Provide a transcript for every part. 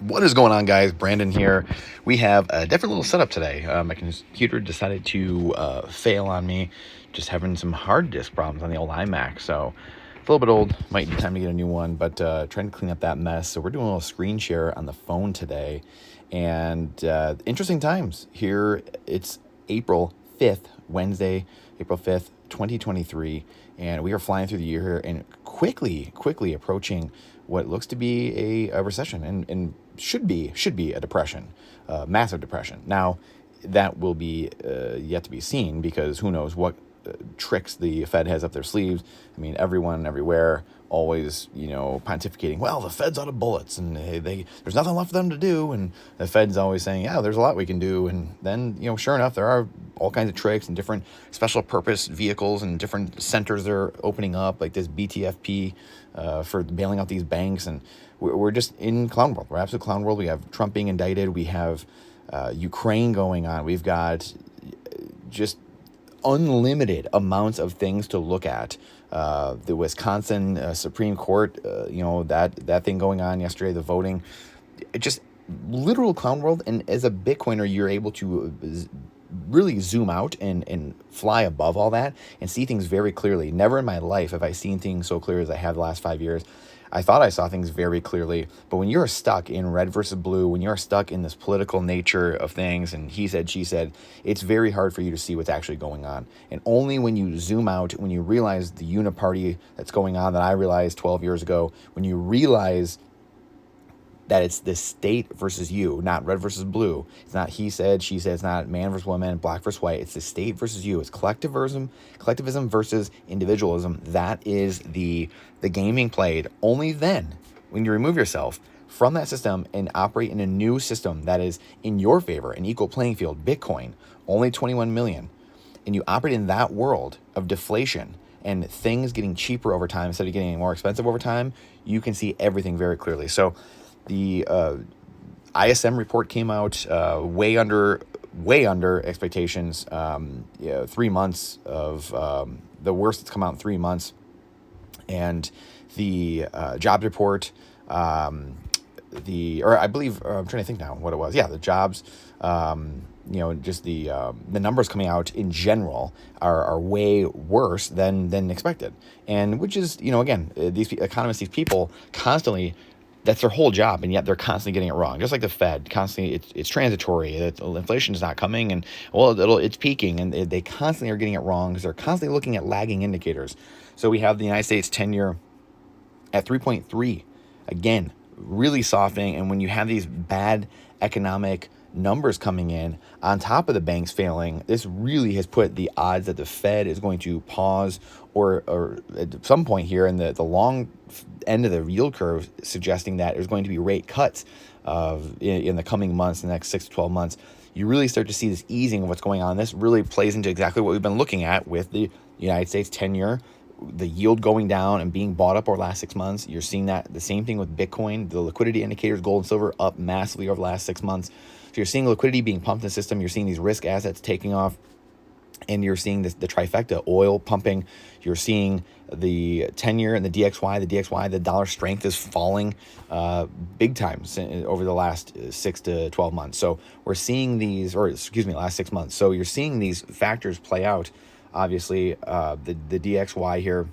What is going on, guys? Brandon here. We have a different little setup today. My computer decided to fail on me, just having some hard disk problems on the old iMac. So it's a little bit old. Might need time to get a new one, but trying to clean up that mess. So we're doing a little screen share on the phone today, and interesting times here. It's April 5th, Wednesday, April 5th, 2023, and we are flying through the year here and quickly approaching what looks to be a recession and should be a depression, massive depression. Now, that will be yet to be seen, because who knows what tricks the Fed has up their sleeves. I mean, everyone everywhere always, pontificating, well, the Fed's out of bullets and there's nothing left for them to do. And the Fed's always saying, yeah, there's a lot we can do. And then, sure enough, there are all kinds of tricks and different special purpose vehicles and different centers that are opening up, like this BTFP for bailing out these banks. And we're just in clown world. We're absolute clown world. We have Trump being indicted. We have Ukraine going on. We've got just unlimited amounts of things to look at. The Wisconsin Supreme Court, that thing going on yesterday, the voting, just literal clown world. And as a Bitcoiner, you're able to really zoom out and fly above all that and see things very clearly. Never in my life have I seen things so clear as I have the last 5 years. I thought I saw things very clearly, but when you're stuck in red versus blue, when you're stuck in this political nature of things and he said, she said, it's very hard for you to see what's actually going on. And only when you zoom out, when you realize the uniparty that's going on, that I realized 12 years ago, when you realize that it's the state versus you, not red versus blue. It's not he said, she said. It's not man versus woman, black versus white. It's the state versus you. It's collectivism versus individualism. That is the game being played. Only then, when you remove yourself from that system and operate in a new system that is in your favor, an equal playing field, Bitcoin, only 21 million, and you operate in that world of deflation and things getting cheaper over time instead of getting more expensive over time, you can see everything very clearly. So the ISM report came out way under expectations. 3 months of the worst that's come out in 3 months, and the jobs report, I'm trying to think now what it was. Yeah, the jobs. Just the numbers coming out in general are way worse than expected, and which is again, these economists, these people constantly. That's their whole job, and yet they're constantly getting it wrong. Just like the Fed, constantly it's transitory. Inflation is not coming, and it's peaking, and they constantly are getting it wrong because they're constantly looking at lagging indicators. So we have the United States 10-year at 3.3, again, really softening. And when you have these bad economic numbers coming in on top of the banks failing, this really has put the odds that the Fed is going to pause or at some point here in the long end of the yield curve, suggesting that there's going to be rate cuts in the coming months, the next 6 to 12 months. You really start to see this easing of what's going on. This really plays into exactly what we've been looking at with the United States 10-year, the yield going down and being bought up over the last 6 months. You're seeing that the same thing with Bitcoin. The liquidity indicators, gold and silver, up massively over the last 6 months. So you're seeing liquidity being pumped in the system. You're seeing these risk assets taking off, and you're seeing the trifecta, oil pumping. You're seeing the 10-year and the DXY. The dollar strength is falling big time over the last 6 to 12 months. So we're seeing last 6 months. So you're seeing these factors play out. Obviously, the DXY here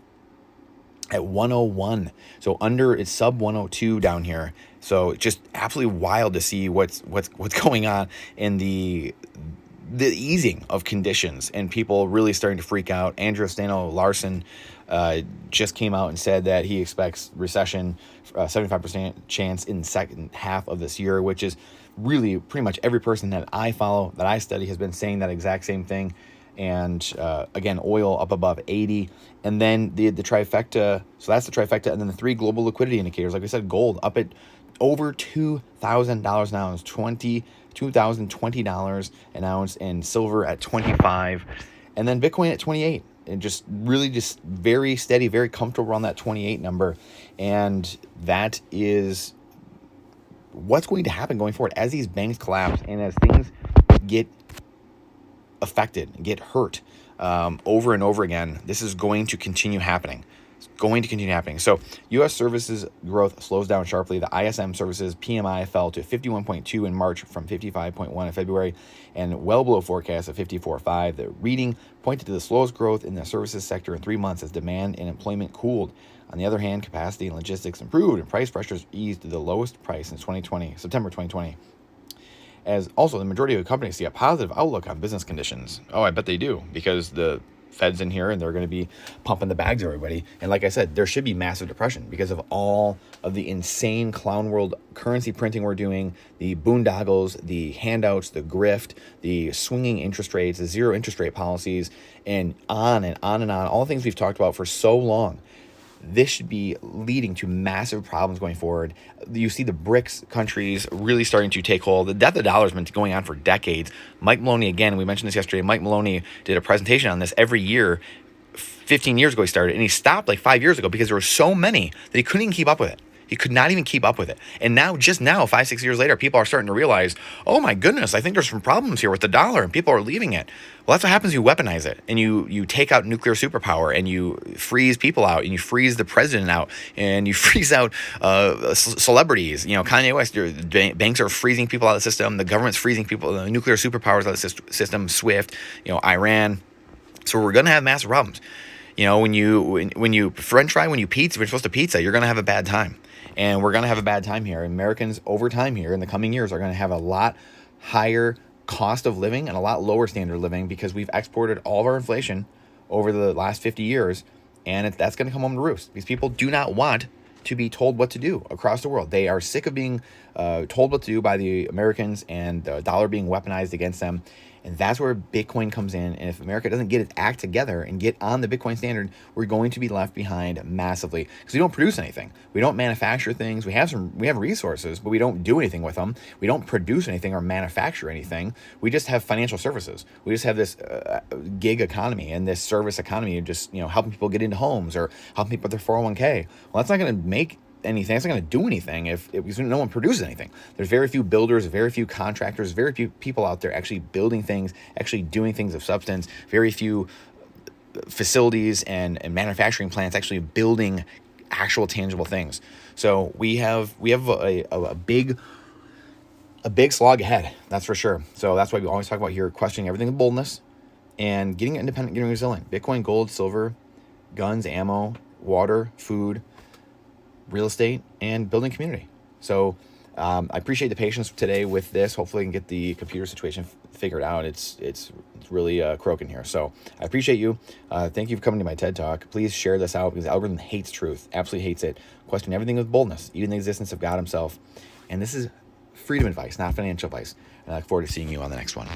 at 101, so it's sub 102 down here. So just absolutely wild to see what's going on in the easing of conditions and people really starting to freak out. Andrew Stano Larson just came out and said that he expects recession, 75% chance in the second half of this year, which is really pretty much every person that I follow, that I study, has been saying that exact same thing. And again, oil up above 80, and then the trifecta. So that's the trifecta, and then the 3 global liquidity indicators. Like I said, gold up at over $2,000 an ounce, $2,020 an ounce, and silver at 25, and then Bitcoin at 28, and just very steady, very comfortable around that 28 number. And that is what's going to happen going forward as these banks collapse and as things get affected, get hurt over and over again. This is going to continue happening. It's going to continue happening. So U.S. services growth slows down sharply. The ISM services PMI fell to 51.2 in March from 55.1 in February, and well below forecast of 54.5. The reading pointed to the slowest growth in the services sector in 3 months as demand and employment cooled. On the other hand, capacity and logistics improved, and price pressures eased to the lowest price since September 2020. As also, the majority of companies see a positive outlook on business conditions. Oh, I bet they do, because the Fed's in here and they're going to be pumping the bags to everybody. And like I said, there should be massive depression because of all of the insane clown world currency printing we're doing, the boondoggles, the handouts, the grift, the swinging interest rates, the zero interest rate policies, and on and on and on. All the things we've talked about for so long. This should be leading to massive problems going forward. You see the BRICS countries really starting to take hold. The death of the dollar has been going on for decades. Mike Maloney, again, we mentioned this yesterday. Mike Maloney did a presentation on this every year. 15 years ago he started, and he stopped like 5 years ago because there were so many that he couldn't even keep up with it. He could not even keep up with it. And now, just now, 5-6 years later, people are starting to realize, oh my goodness, I think there's some problems here with the dollar, and people are leaving it. Well, that's what happens. You weaponize it, and you take out nuclear superpower, and you freeze people out, and you freeze the president out, and you freeze out celebrities. You know, Kanye West, banks are freezing people out of the system. The government's freezing people, the nuclear superpowers out of the system, SWIFT, Iran. So we're going to have massive problems. When you French fry, when you're supposed to pizza, you're going to have a bad time. And we're going to have a bad time here. Americans over time here in the coming years are going to have a lot higher cost of living and a lot lower standard of living because we've exported all of our inflation over the last 50 years. And that's going to come home to roost. These people do not want to be told what to do across the world. They are sick of being told what to do by the Americans and the dollar being weaponized against them. And that's where Bitcoin comes in. And if America doesn't get its act together and get on the Bitcoin standard, we're going to be left behind massively because we don't produce anything. We don't manufacture things. We have resources, but we don't do anything with them. We don't produce anything or manufacture anything. We just have financial services. We just have this gig economy and this service economy, just helping people get into homes or helping people with their 401k. Well, that's not going to make anything. It's not going to do anything because no one produces anything. There's very few builders, very few contractors, very few people out there actually building things, actually doing things of substance, very few facilities and manufacturing plants actually building actual tangible things. So we have a big slog ahead, that's for sure. So that's why we always talk about here questioning everything with boldness and getting independent, getting resilient. Bitcoin, gold, silver, guns, ammo, water, food, real estate, and building community. So I appreciate the patience today with this. Hopefully I can get the computer situation figured out. It's really croaking here. So I appreciate you. Thank you for coming to my TED Talk. Please share this out because the algorithm hates truth, absolutely hates it. Question everything with boldness, even the existence of God himself. And this is freedom advice, not financial advice. And I look forward to seeing you on the next one.